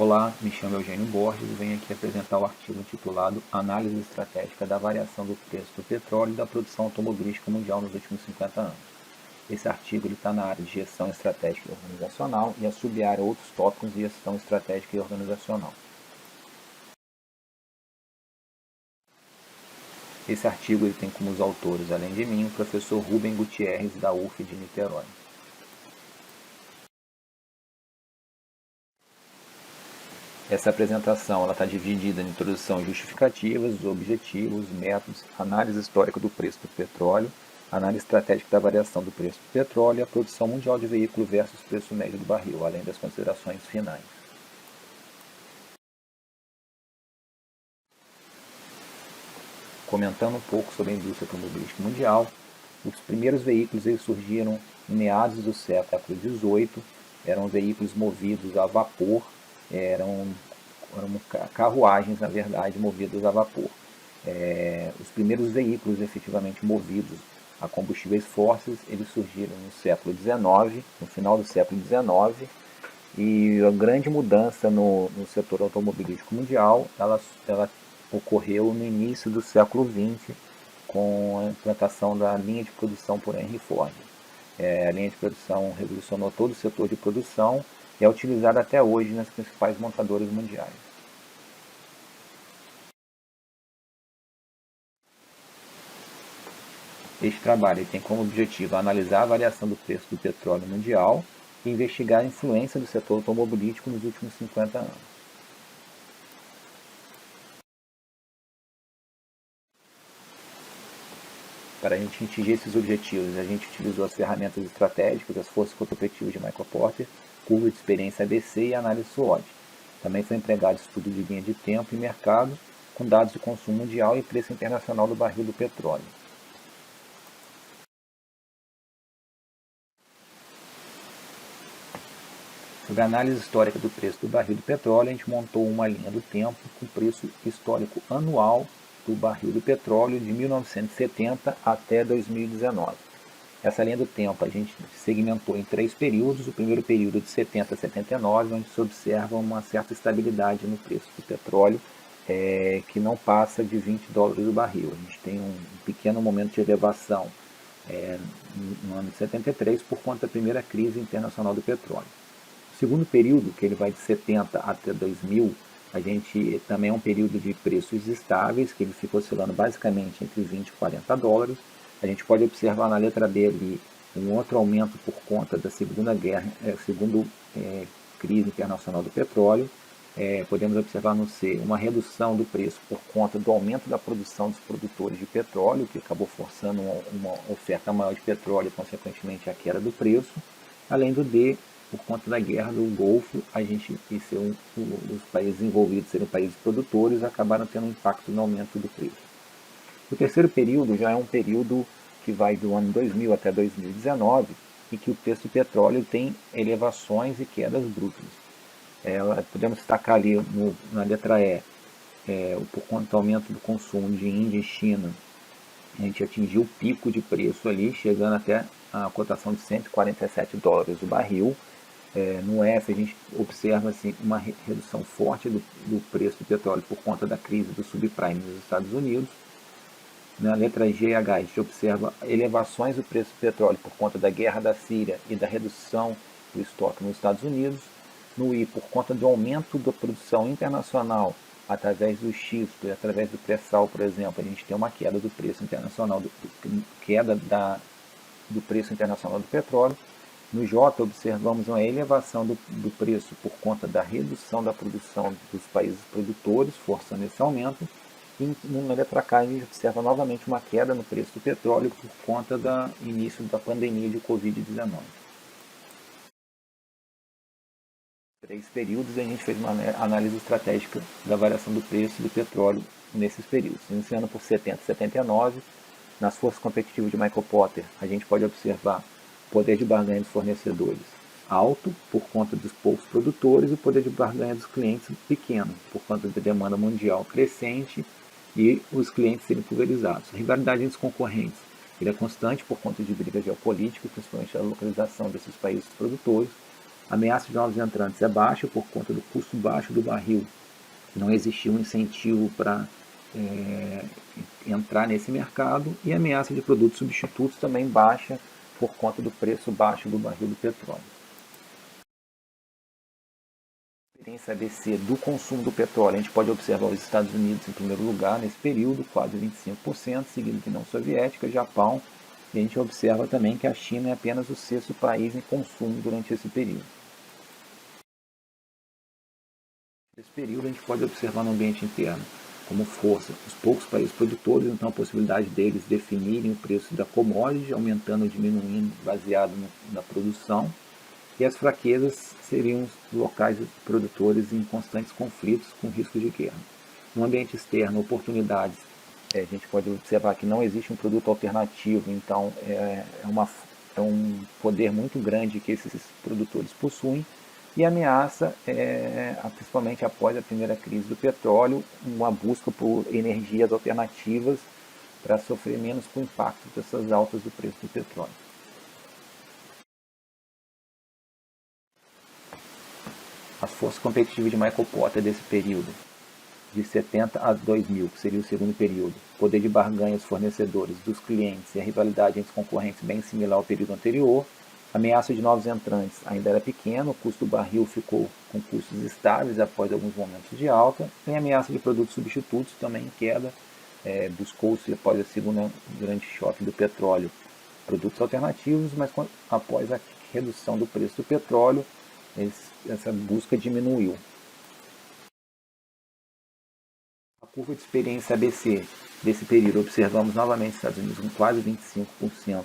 Olá, me chamo Eugênio Borges e venho aqui apresentar o artigo intitulado Análise Estratégica da Variação do Preço do Petróleo e da Produção Automobilística Mundial nos últimos 50 anos. Esse artigo está na área de Gestão Estratégica e Organizacional e a sub-área Outros Tópicos de Gestão Estratégica e Organizacional. Esse artigo ele tem como os autores, além de mim, o professor Rubem Gutierrez, da UF de Niterói. Essa apresentação está dividida em introdução e justificativas, os objetivos, métodos, análise histórica do preço do petróleo, análise estratégica da variação do preço do petróleo e a produção mundial de veículo versus preço médio do barril, além das considerações finais. Comentando um pouco sobre a indústria automobilística mundial, os primeiros veículos eles surgiram em meados do século XVIII, eram veículos movidos a vapor, eram carruagens, na verdade, movidas a vapor. Os primeiros veículos efetivamente movidos a combustíveis fósseis, eles surgiram no século XIX, no final do século XIX, e a grande mudança no setor automobilístico mundial, ela ocorreu no início do século XX, com a implantação da linha de produção por Henry Ford. A linha de produção revolucionou todo o setor de produção e é utilizada até hoje nas principais montadoras mundiais. Este trabalho tem como objetivo analisar a variação do preço do petróleo mundial e investigar a influência do setor automobilístico nos últimos 50 anos. Para a gente atingir esses objetivos, a gente utilizou as ferramentas estratégicas, as forças controspectivas de Michael Porter, curva de experiência ABC e análise SWOT. Também foi empregado estudo de linha de tempo e mercado, com dados de consumo mundial e preço internacional do barril do petróleo. Sobre a análise histórica do preço do barril do petróleo, a gente montou uma linha do tempo com preço histórico anual do barril do petróleo de 1970 até 2019. Essa linha do tempo a gente segmentou em 3 períodos. O primeiro período de 70 a 79, onde se observa uma certa estabilidade no preço do petróleo, que não passa de $20 o barril. A gente tem um pequeno momento de elevação no ano de 73 por conta da primeira crise internacional do petróleo. O segundo período, que ele vai de 70 até 2000, a gente também é um período de preços estáveis, que ele fica oscilando basicamente entre 20 e 40 dólares. A gente pode observar na letra B ali um outro aumento por conta da segunda crise internacional do petróleo. Podemos observar no C uma redução do preço por conta do aumento da produção dos produtores de petróleo, que acabou forçando uma oferta maior de petróleo e, consequentemente, a queda do preço. Além do D, por conta da guerra do Golfo, os países envolvidos serem países produtores, acabaram tendo um impacto no aumento do preço. O terceiro período já é um período que vai do ano 2000 até 2019, e que o preço do petróleo tem elevações e quedas brutas. Podemos destacar ali na letra E, por conta do aumento do consumo de Índia e China, a gente atingiu o pico de preço ali, chegando até a cotação de 147 dólares o barril. No F a gente observa assim, uma redução forte do preço do petróleo por conta da crise do subprime nos Estados Unidos. Na letra G e H a gente observa elevações do preço do petróleo por conta da guerra da Síria e da redução do estoque nos Estados Unidos. No I, por conta do aumento da produção internacional através do xisto e através do pré-sal, por exemplo, a gente tem uma queda do preço internacional, do preço internacional do petróleo. No J, observamos uma elevação do preço por conta da redução da produção dos países produtores, forçando esse aumento. E na letra K, a gente observa novamente uma queda no preço do petróleo por conta do início da pandemia de Covid-19. 3 períodos, a gente fez uma análise estratégica da variação do preço do petróleo nesses períodos. Iniciando por 70 e 79, nas forças competitivas de Michael Porter, a gente pode observar o poder de barganha dos fornecedores alto, por conta dos poucos produtores, e o poder de barganha dos clientes pequeno, por conta da demanda mundial crescente e os clientes serem pulverizados. A rivalidade entre os concorrentes ele é constante por conta de brigas geopolíticas, principalmente a localização desses países produtores. A ameaça de novos entrantes é baixa por conta do custo baixo do barril. Não existia um incentivo para entrar nesse mercado, e a ameaça de produtos substitutos também baixa por conta do preço baixo do barril do petróleo. A experiência ABC do consumo do petróleo, a gente pode observar os Estados Unidos em primeiro lugar nesse período, quase 25%, seguido de União Soviética, Japão, e a gente observa também que a China é apenas o sexto país em consumo durante esse período. Nesse período a gente pode observar no ambiente interno como força os poucos países produtores, então a possibilidade deles definirem o preço da commodity, aumentando ou diminuindo baseado na produção, e as fraquezas seriam os locais produtores em constantes conflitos com risco de guerra. No ambiente externo, oportunidades, a gente pode observar que não existe um produto alternativo, então é um poder muito grande que esses produtores possuem, e ameaça, principalmente após a primeira crise do petróleo, uma busca por energias alternativas para sofrer menos com o impacto dessas altas do preço do petróleo. As forças competitivas de Michael Porter desse período, de 70 a 2000, que seria o segundo período, poder de barganha dos fornecedores, dos clientes e a rivalidade entre os concorrentes bem similar ao período anterior. A ameaça de novos entrantes ainda era pequena, o custo do barril ficou com custos estáveis após alguns momentos de alta, e a ameaça de produtos substitutos também em queda, buscou-se após a segunda grande choque do petróleo produtos alternativos, mas após a redução do preço do petróleo, essa busca diminuiu. A curva de experiência ABC desse período, observamos novamente os Estados Unidos com quase 25%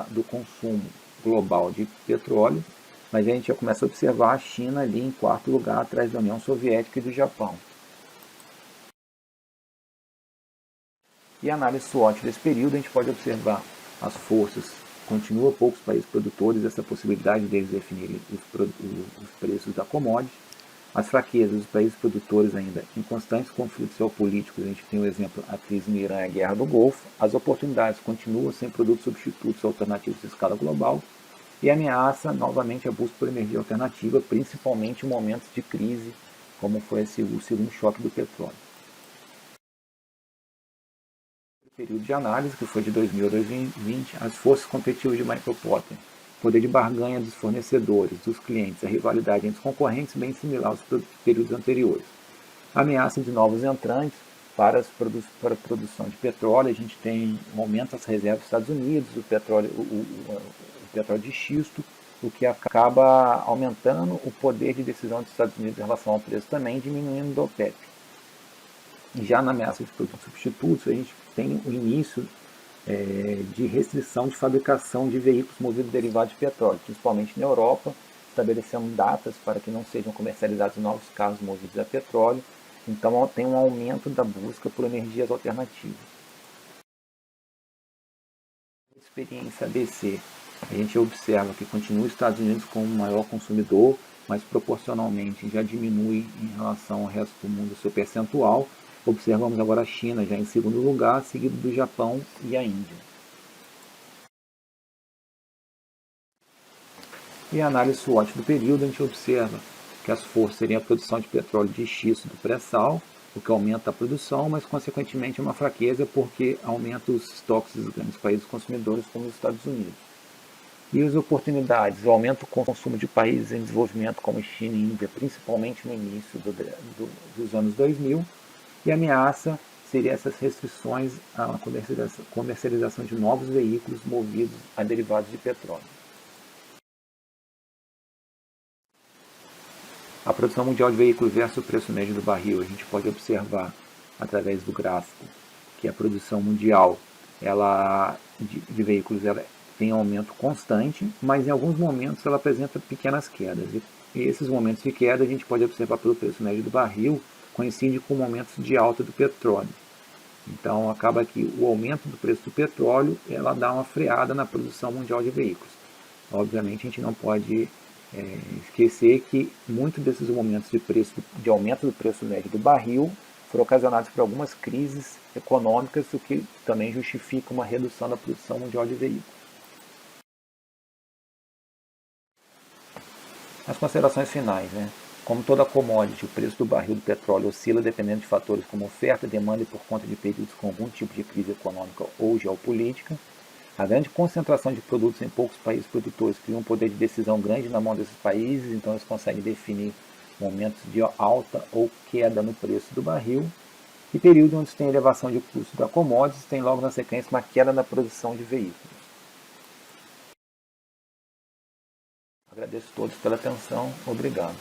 do consumo global de petróleo, mas a gente já começa a observar a China ali em quarto lugar, atrás da União Soviética e do Japão. E a análise SWOT desse período, a gente pode observar as forças, continua poucos países produtores, essa possibilidade deles definirem os preços da commodity. As fraquezas dos países produtores ainda em constantes conflitos geopolíticos, a gente tem o exemplo, a crise no Irã e a guerra do Golfo. As oportunidades continuam sem produtos substitutos alternativos de escala global. E a ameaça, novamente, a busca por energia alternativa, principalmente em momentos de crise, como foi o segundo choque do petróleo. O período de análise, que foi de 2000 a 2020, as forças competitivas de Michael Porter, poder de barganha dos fornecedores, dos clientes, a rivalidade entre os concorrentes bem similar aos períodos anteriores. A ameaça de novos entrantes para a produção de petróleo, a gente tem um aumento das reservas dos Estados Unidos, o petróleo de xisto, o que acaba aumentando o poder de decisão dos Estados Unidos em relação ao preço também, diminuindo do OPEP. E já na ameaça de produtos substitutos, a gente tem o início de restrição de fabricação de veículos movidos a derivados de petróleo, principalmente na Europa, estabelecendo datas para que não sejam comercializados novos carros movidos a petróleo. Então tem um aumento da busca por energias alternativas. Experiência ABC, a gente observa que continua os Estados Unidos como o maior consumidor, mas proporcionalmente já diminui em relação ao resto do mundo o seu percentual. Observamos agora a China já em segundo lugar, seguido do Japão e a Índia. E a análise SWOT do período, a gente observa que as forças seriam a produção de petróleo de xisto do pré-sal, o que aumenta a produção, mas consequentemente é uma fraqueza porque aumenta os estoques dos grandes países consumidores como os Estados Unidos. E as oportunidades, o aumento do consumo de países em desenvolvimento como China e Índia, principalmente no início dos anos 2000, e a ameaça seria essas restrições à comercialização de novos veículos movidos a derivados de petróleo. A produção mundial de veículos versus o preço médio do barril, a gente pode observar através do gráfico que a produção mundial de veículos ela tem um aumento constante, mas em alguns momentos ela apresenta pequenas quedas. E esses momentos de queda a gente pode observar pelo preço médio do barril, coincide com momentos de alta do petróleo. Então acaba que o aumento do preço do petróleo ela dá uma freada na produção mundial de veículos. Obviamente a gente não pode esquecer que muitos desses momentos de aumento do preço médio do barril foram ocasionados por algumas crises econômicas, o que também justifica uma redução da produção mundial de veículos. As considerações finais, né? Como toda commodity, o preço do barril do petróleo oscila dependendo de fatores como oferta e demanda e por conta de períodos com algum tipo de crise econômica ou geopolítica. A grande concentração de produtos em poucos países produtores cria um poder de decisão grande na mão desses países, então eles conseguem definir momentos de alta ou queda no preço do barril. E período onde tem elevação de custo da commodities, tem logo na sequência uma queda na produção de veículos. Agradeço a todos pela atenção. Obrigado.